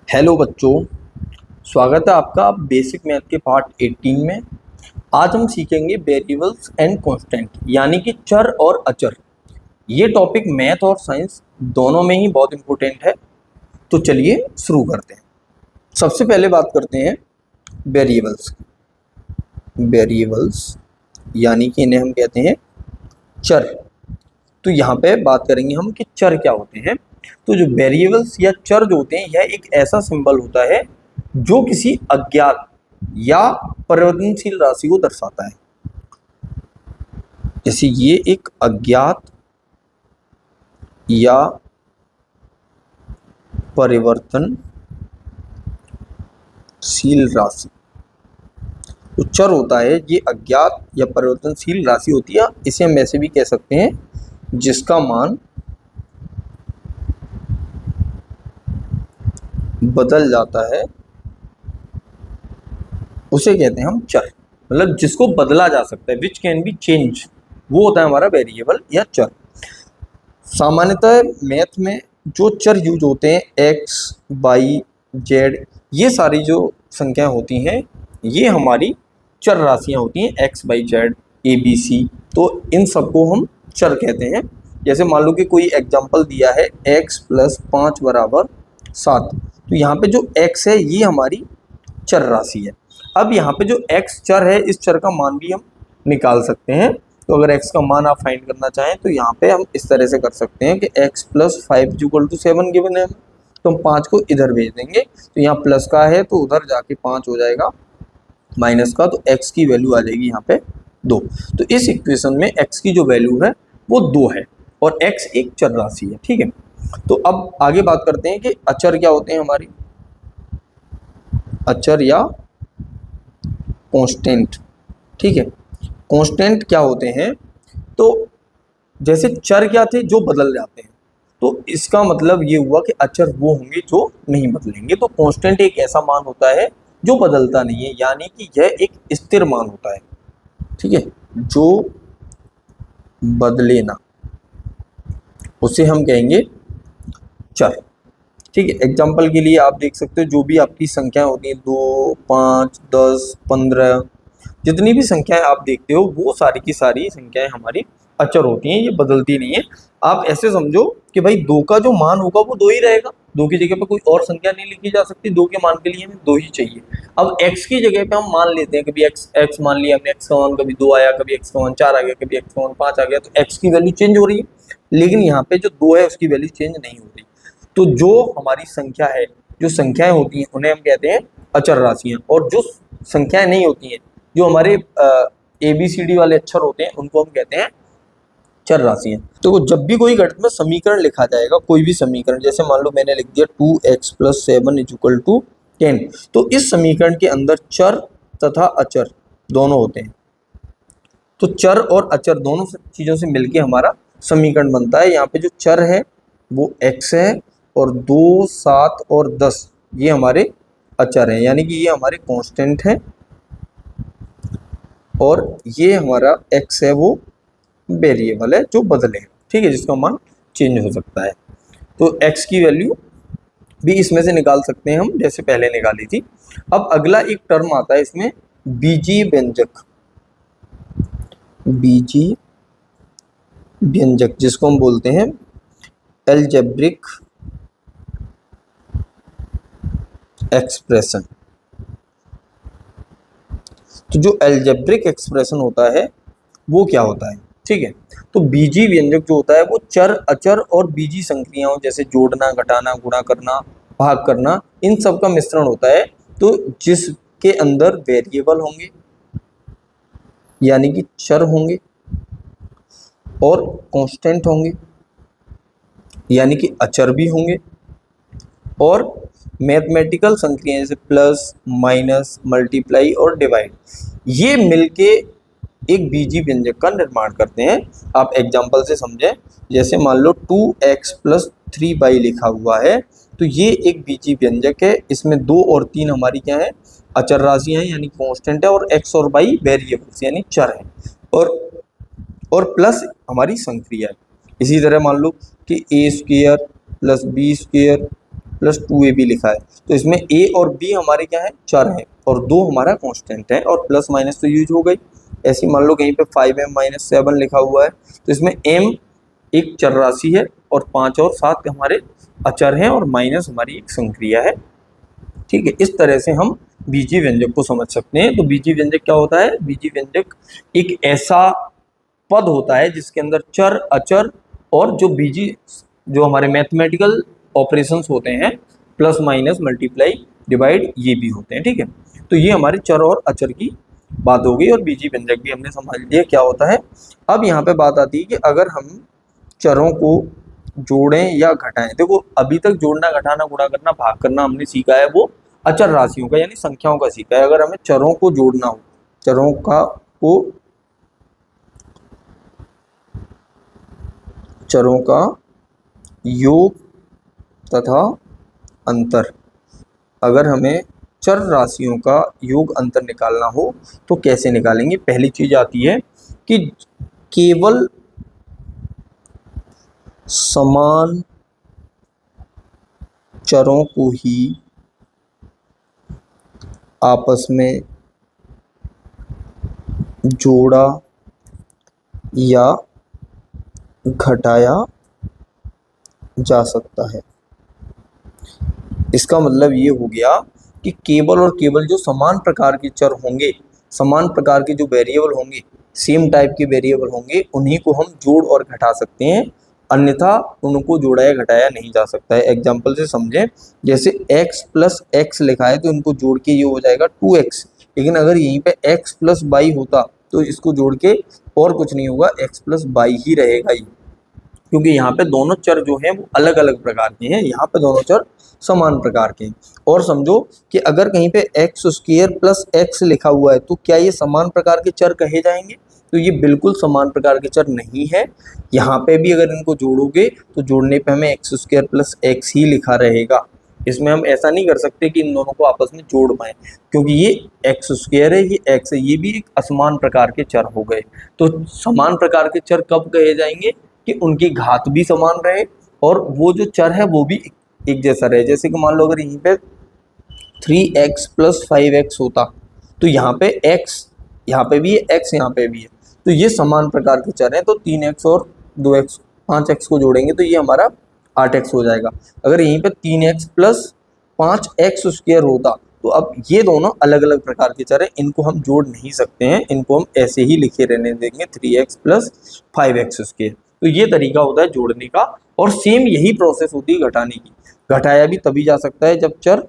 Hello बच्चों, स्वागत है आपका बेसिक मैथ के पार्ट 18 में। आज हम सीखेंगे वेरिएबल्स एंड कांस्टेंट यानी कि चर और अचर। ये टॉपिक मैथ और साइंस दोनों में ही बहुत इंपॉर्टेंट है। तो चलिए शुरू करते हैं। सबसे पहले बात करते हैं वेरिएबल्स। वेरिएबल्स यानी कि इन्हें हम कहते हैं चर। तो यहाँ पे बात करेंगे हम कि चर क्या होते हैं। तो जो वेरिएबल्स या चर जो होते हैं यह एक ऐसा सिंबल होता है जो किसी अज्ञात या परिवर्तनशील राशि को दर्शाता है। जैसे ये एक अज्ञात या परिवर्तनशील राशि तो चर होता है, ये अज्ञात या परिवर्तनशील राशि होती है। इसे हम ऐसे भी कह सकते हैं जिसका मान बदल जाता है, उसे कहते हैं हम चर। मतलब जिसको बदला जा सकता है, विच कैन बी चेंज, वो होता है हमारा वेरिएबल या चर। सामान्यतः मैथ में जो चर यूज होते हैं एक्स, वाई, जेड, ये सारी जो संख्याएं होती हैं ये हमारी चर राशियां होती हैं। एक्स, वाई, जेड, ए, बी, सी, तो इन सबको हम चर कहते हैं। जैसे मान लो कि कोई एग्जाम्पल दिया है x + 5 = 7, तो यहाँ पे जो x है ये हमारी चर राशि है। अब यहाँ पे जो x चर है, इस चर का मान भी हम निकाल सकते हैं। तो अगर x का मान आप फाइंड करना चाहें तो यहाँ पे हम इस तरह से कर सकते हैं कि x + 5 = 7 गिवन है, तो हम 5 को इधर भेज देंगे। तो यहाँ प्लस का है तो उधर जाके 5 हो जाएगा, माइनस का तो x की वैल्यू आ जाएगी यहाँ पे 2। तो इस इक्वेशन में x की जो वैल्यू है वो 2 है और x एक चर राशि है। ठीक है, तो अब आगे बात करते हैं कि अचर क्या होते हैं हमारी। अचर या कांस्टेंट। ठीक है, कांस्टेंट क्या होते हैं, तो जैसे चर क्या थे जो बदल जाते हैं, तो इसका मतलब ये हुआ कि अचर वो होंगे जो नहीं बदलेंगे। तो कांस्टेंट एक ऐसा मान होता है जो बदलता नहीं है, यानी कि यह एक स्थिर मान होता है। ठीक है, जो बदले ना, उसे हम कहेंगे चर। ठीक है, एग्जाम्पल के लिए आप देख सकते हो जो भी आपकी संख्या होती है 2, 5, 10, 15, जितनी भी संख्याएं आप देखते हो वो सारी की सारी संख्याएं हमारी अचर होती हैं, ये बदलती नहीं है। आप ऐसे समझो कि भाई 2 का जो मान होगा वो 2 ही रहेगा, 2 की जगह पे कोई और संख्या नहीं लिखी जा सकती। 2 के मान के लिए हमें 2 ही चाहिए। अब x की जगह पे हम मान लेते हैं, कभी x मान लिया हमने, x का मान कभी 2 आया, कभी x का मान 4 आ गया, कभी x का मान 5 आ गया, तो x की वैल्यू चेंज हो रही है, लेकिन यहाँ पे जो 2 है उसकी वैल्यू चेंज नहीं हो रही। तो जो हमारी संख्या है, जो संख्याएं होती हैं उन्हें हम कहते हैं अचर राशियां, और जो संख्याएं नहीं होती हैं, जो हमारे ABCD वाले अक्षर होते हैं, उनको हम कहते हैं चर राशियां। तो जब भी कोई गणित में समीकरण लिखा जाएगा, कोई भी समीकरण, जैसे मान लो मैंने लिख दिया 2x + 7 = 10, तो इस समीकरण के अंदर चर तथा अचर दोनों होते हैं। तो चर और अचर दोनों चीजों से मिलके हमारा समीकरण बनता है। यहाँ पे जो चर है वो x है और 2, 7 और 10 ये हमारे अचर हैं, यानी कि ये हमारे कांस्टेंट हैं, और ये हमारा x है वो वेरिएबल है जो बदले। ठीक है, जिसका मान चेंज हो सकता है। तो x की वैल्यू भी इसमें से निकाल सकते हैं हम, जैसे पहले निकाली थी। अब अगला एक टर्म आता है इसमें बीजीय व्यंजक। बीजीय व्यंजक जिसको हम बोलते हैं अलजेब्रिक एक्सप्रेशन। तो जो अलजेब्रिक एक्सप्रेशन होता है वो क्या होता है, ठीक है। तो बीजीय व्यंजक जो होता है वो चर, अचर और बीजीय संक्रियाओं जैसे जोड़ना, घटाना, गुणा करना, भाग करना, इन सब का मिश्रण होता है। तो जिसके अंदर वेरिएबल होंगे यानी कि चर होंगे, और कांस्टेंट होंगे यानी कि अचर भी होंगे, और मैथमेटिकल संक्रियाएं जैसे प्लस, माइनस, मल्टीप्लाई और डिवाइड, ये मिलके एक बीजीय व्यंजक का निर्माण करते हैं। आप एग्जांपल से समझें, जैसे मान लो 2x + 3y लिखा हुआ है, तो ये एक बीजीय व्यंजक है। इसमें 2 और 3 हमारी क्या है, अचर राशियां हैं यानी कांस्टेंट है, और x और y वेरिएबल्स यानी चर हैं, और प्लस हमारी संक्रिया है। इसी तरह मान लो कि a² + b² प्लस 2ab लिखा है। तो इसमें a और b हमारे क्या है, चर है, और 2 हमारा कांस्टेंट है, और प्लस माइनस तो यूज हो गई। ऐसे मान लो कहीं पे 5m-7 लिखा हुआ है, तो इसमें m एक चर राशि है और 5 और 7 हमारे अचर हैं, और माइनस हमारी एक संक्रिया है। ठीक है, इस तरह से हम बीजीय व्यंजक को समझ सकते हैं। तो बीजीय व्यंजक क्या होता है, बीजीय व्यंजक एक ऐसा पद होता है जिसके अंदर चर, अचर और जो बीजीय, जो हमारे मैथमेटिकल ऑपरेशंस होते हैं, प्लस माइनस मल्टीप्लाई डिवाइड, ये भी होते हैं। ठीक है, तो ये हमारे चर और अचर की बात हो गई, और बीजीय व्यंजक भी हमने समझ लिया क्या होता है। अब यहाँ पे बात आती है कि अगर हम चरों को जोड़ें या घटाएं। देखो अभी तक जोड़ना, घटाना, गुणा करना, भाग करना हमने सीखा है, वो अचर राशियों का यानी संख्याओं का सीखा है। अगर हमें चरों को जोड़ना हो, चरों का को चरों का योग तथा अंतर, अगर हमें चर राशियों का योग अंतर निकालना हो तो कैसे निकालेंगे। पहली चीज आती है कि केवल समान चरों को ही आपस में जोड़ा या घटाया जा सकता है। इसका मतलब ये हो गया कि केवल और केवल जो समान प्रकार के चर होंगे, समान प्रकार के जो वेरिएबल होंगे, सेम टाइप के वेरिएबल होंगे, उन्हीं को हम जोड़ और घटा सकते हैं, अन्यथा उनको जोड़ा या घटाया नहीं जा सकता है। एग्जाम्पल से समझें, जैसे x प्लस एक्स लिखा है तो इनको जोड़ के ये हो जाएगा 2x, लेकिन अगर यहीं पे x प्लस वाई होता तो इसको जोड़ के और कुछ नहीं होगा, x प्लस वाई ही रहेगा ही, क्योंकि यहाँ पे दोनों चर जो हैं वो अलग अलग प्रकार के हैं, यहाँ पे दोनों चर समान प्रकार के हैं। और समझो कि अगर कहीं पे एक्स स्क्वायर प्लस एक्स लिखा हुआ है तो क्या ये समान प्रकार के चर कहे जाएंगे, तो ये बिल्कुल समान प्रकार के चर नहीं है। यहाँ पे भी अगर इनको जोड़ोगे तो जोड़ने पे हमें एक्स स्क्वायर प्लस एक्स ही लिखा रहेगा। इसमें हम ऐसा नहीं कर सकते कि इन दोनों को आपस में जोड़ पाए, क्योंकि ये एक्स स्क्वायर है, ये एक्स है, ये भी एक असमान प्रकार के चर हो गए। तो समान प्रकार के चर कब कहे जाएंगे, कि उनकी घात भी समान रहे और वो जो चर है वो भी एक जैसा रहे। जैसे कि मान लो अगर यहीं पे 3x प्लस 5x होता तो यहाँ पे x, यहाँ पे भी है x, यहाँ पे भी है, तो ये समान प्रकार के चर हैं। तो 3x और 2x, 5x को जोड़ेंगे तो ये हमारा 8x हो जाएगा। अगर यहीं पे 3x प्लस 5x स्क्वायर होता तो अब ये दोनों अलग अलग प्रकार के चर हैं, इनको हम जोड़ नहीं सकते हैं, इनको हम ऐसे ही लिखे रहने देंगे 3x प्लस 5x स्क्वायर। तो ये तरीका होता है जोड़ने का, और सेम यही प्रोसेस होती है घटाने की। घटाया भी तभी जा सकता है जब चर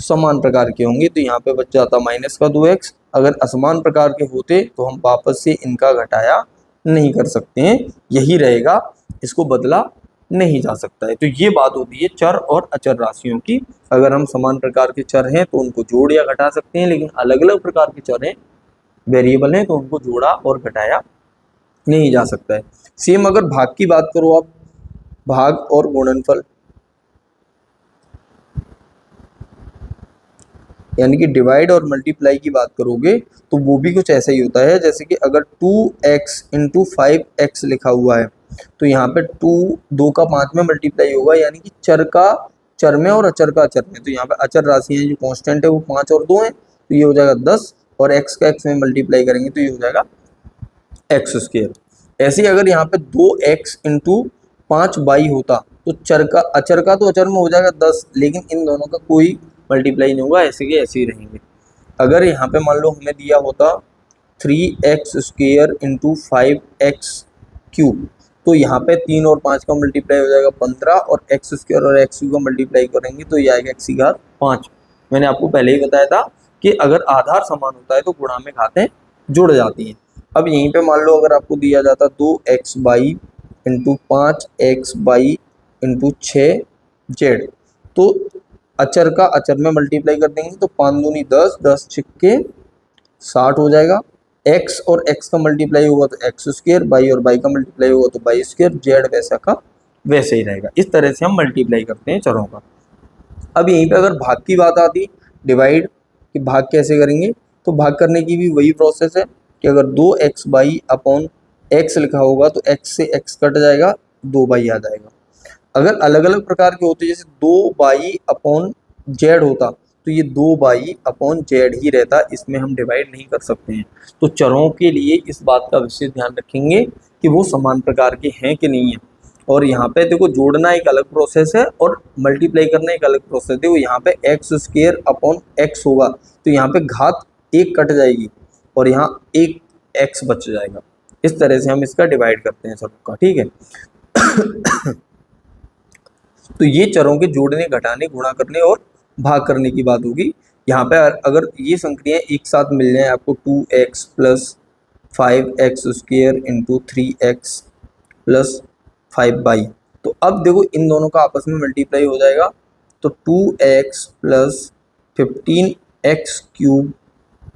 समान प्रकार के होंगे, तो यहाँ पे बच जाता माइनस का 2x। अगर असमान प्रकार के होते तो हम वापस से इनका घटाया नहीं कर सकते हैं, यही रहेगा, इसको बदला नहीं जा सकता है। तो ये बात होती है चर और अचर राशियों की। अगर हम समान प्रकार के चर हैं तो उनको जोड़ या घटा सकते हैं, लेकिन अलग अलग प्रकार के चर हैं, वेरिएबल हैं, तो उनको जोड़ा और घटाया नहीं जा सकता है। सेम अगर भाग की बात करो आप, भाग और गुणनफल, यानी कि डिवाइड और मल्टीप्लाई की बात करोगे तो वो भी कुछ ऐसा ही होता है। जैसे कि अगर 2x इंटू 5x लिखा हुआ है तो यहाँ पे 2 का 5 में मल्टीप्लाई होगा, यानी कि चर का चर में और अचर का अचर में। तो यहाँ पे अचर राशि है जो कांस्टेंट है वो 5 और 2 है, तो ये हो जाएगा 10, और x का x में मल्टीप्लाई करेंगे तो ये हो जाएगा एक्स स्क्वायर। ऐसे ही अगर यहाँ पे 2x इंटू 5y होता तो चर का अचर का तो अचर में हो जाएगा 10, लेकिन इन दोनों का कोई मल्टीप्लाई नहीं होगा, ऐसे के ऐसे ही रहेंगे। अगर यहाँ पे मान लो हमें दिया होता 3x square into 5x cube, तो यहाँ पे 3 और 5 का मल्टीप्लाई हो जाएगा 15, और एक्स स्क्वायर और एक्स क्यूब का मल्टीप्लाई करेंगे तो ये आएगा एक्स की घात 5। मैंने आपको पहले ही बताया था कि अगर आधार समान होता है तो गुणा में घातें जुड़ जाती हैं। अब यहीं पे मान लो अगर आपको दिया जाता 2x by into 5x by into 6z, तो अचर का अचर में मल्टीप्लाई कर देंगे तो 5 दूनी 10, 10 छिक्के 60 हो जाएगा। x और x का मल्टीप्लाई होगा तो एक्स स्क्वायर, बाई और बाई का मल्टीप्लाई होगा तो बाई स्क्वायर, जेड वैसा का वैसे ही रहेगा। इस तरह से हम मल्टीप्लाई करते हैं चरों का। अब यहीं पे अगर भाग की बात आती, डिवाइड कि भाग कैसे करेंगे, तो भाग करने की भी वही प्रोसेस है कि अगर 2x बाई अपॉन एक्स लिखा होगा तो x से x कट जाएगा, 2 बाई आ जाएगा। अगर अलग अलग प्रकार के होते, जैसे 2y/z होता, तो ये 2y/z ही रहता, इसमें हम डिवाइड नहीं कर सकते हैं। तो चरों के लिए इस बात का विशेष ध्यान रखेंगे कि वो समान प्रकार के हैं कि नहीं है। और यहाँ पे देखो जोड़ना एक अलग प्रोसेस है और मल्टीप्लाई करना एक अलग प्रोसेस है। देखो यहाँ पे x² होगा, तो यहाँ पे घात 1 कट जाएगी और यहाँ एक x बच जाएगा। इस तरह से हम इसका डिवाइड करते हैं सबका, ठीक है। तो ये चरों के जोड़ने, घटाने, गुणा करने और भाग करने की बात होगी। यहाँ पे अगर ये संक्रियाएं एक साथ मिल जाए आपको 2x + 5x² × 3x + 5y, तो अब देखो इन दोनों का आपस में मल्टीप्लाई हो जाएगा, तो 2x + 15x³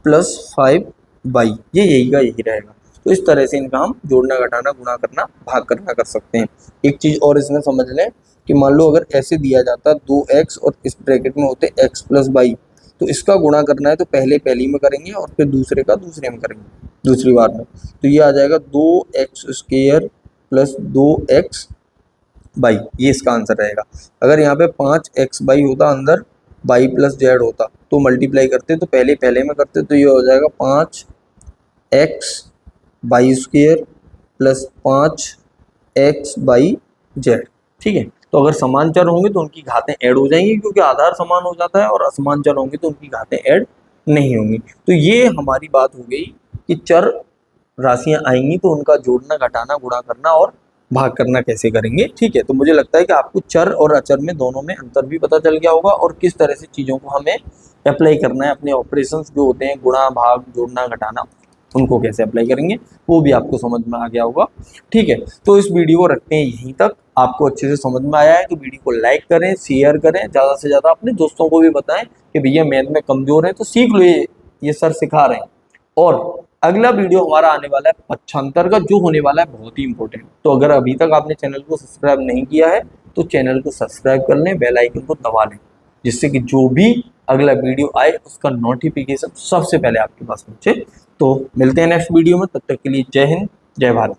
+ 5y, ये यही का यही रहेगा। तो इस तरह से इनका हम जोड़ना, घटाना, गुणा करना, भाग करना कर सकते हैं। एक चीज़ और इसमें समझ लें कि मान लो अगर ऐसे दिया जाता 2x और इस ब्रैकेट में होते x + y, तो इसका गुणा करना है तो पहले पहली में करेंगे और फिर दूसरे का दूसरे में करेंगे, दूसरी बार में। तो ये आ जाएगा 2x² + 2xy, ये इसका आंसर रहेगा। अगर यहाँ पे 5xy होता, अंदर y + z होता, तो मल्टीप्लाई करते तो पहले पहले में करते, तो ये हो जाएगा 5xy² + 5xyz, ठीक है। तो अगर समान चर होंगे तो उनकी घातें ऐड हो जाएंगी, क्योंकि आधार समान हो जाता है, और असमान चर होंगे तो उनकी घातें ऐड नहीं होंगी। तो ये हमारी बात हो गई कि चर राशियां आएंगी तो उनका जोड़ना, घटाना, गुणा करना और भाग करना कैसे करेंगे, ठीक है। तो मुझे लगता है कि आपको चर और अचर में दोनों में अंतर भी पता चल गया होगा, और किस तरह से चीज़ों को हमें अप्लाई करना है, अपने ऑपरेशंस जो होते हैं गुणा, भाग, जोड़ना, घटाना, उनको कैसे अप्लाई करेंगे वो भी आपको समझ में आ गया होगा, ठीक है। तो इस वीडियो को रखते हैं यहीं तक। आपको अच्छे से समझ में आया है तो वीडियो को लाइक करें, शेयर करें, ज़्यादा से ज़्यादा अपने दोस्तों को भी बताएं कि भैया मैथ में कमज़ोर है तो सीख लो, ये सर सिखा रहे हैं। और अगला वीडियो हमारा आने वाला है पक्षांतर का, जो होने वाला है बहुत ही इंपॉर्टेंट। तो अगर अभी तक आपने चैनल को सब्सक्राइब नहीं किया है तो चैनल को सब्सक्राइब कर लें, बेल आइकन को दबा लें, जिससे कि जो भी अगला वीडियो आए उसका नोटिफिकेशन सबसे पहले आपके पास पहुंचे। तो मिलते हैं नेक्स्ट वीडियो में, तब तक के लिए जय हिंद, जय भारत।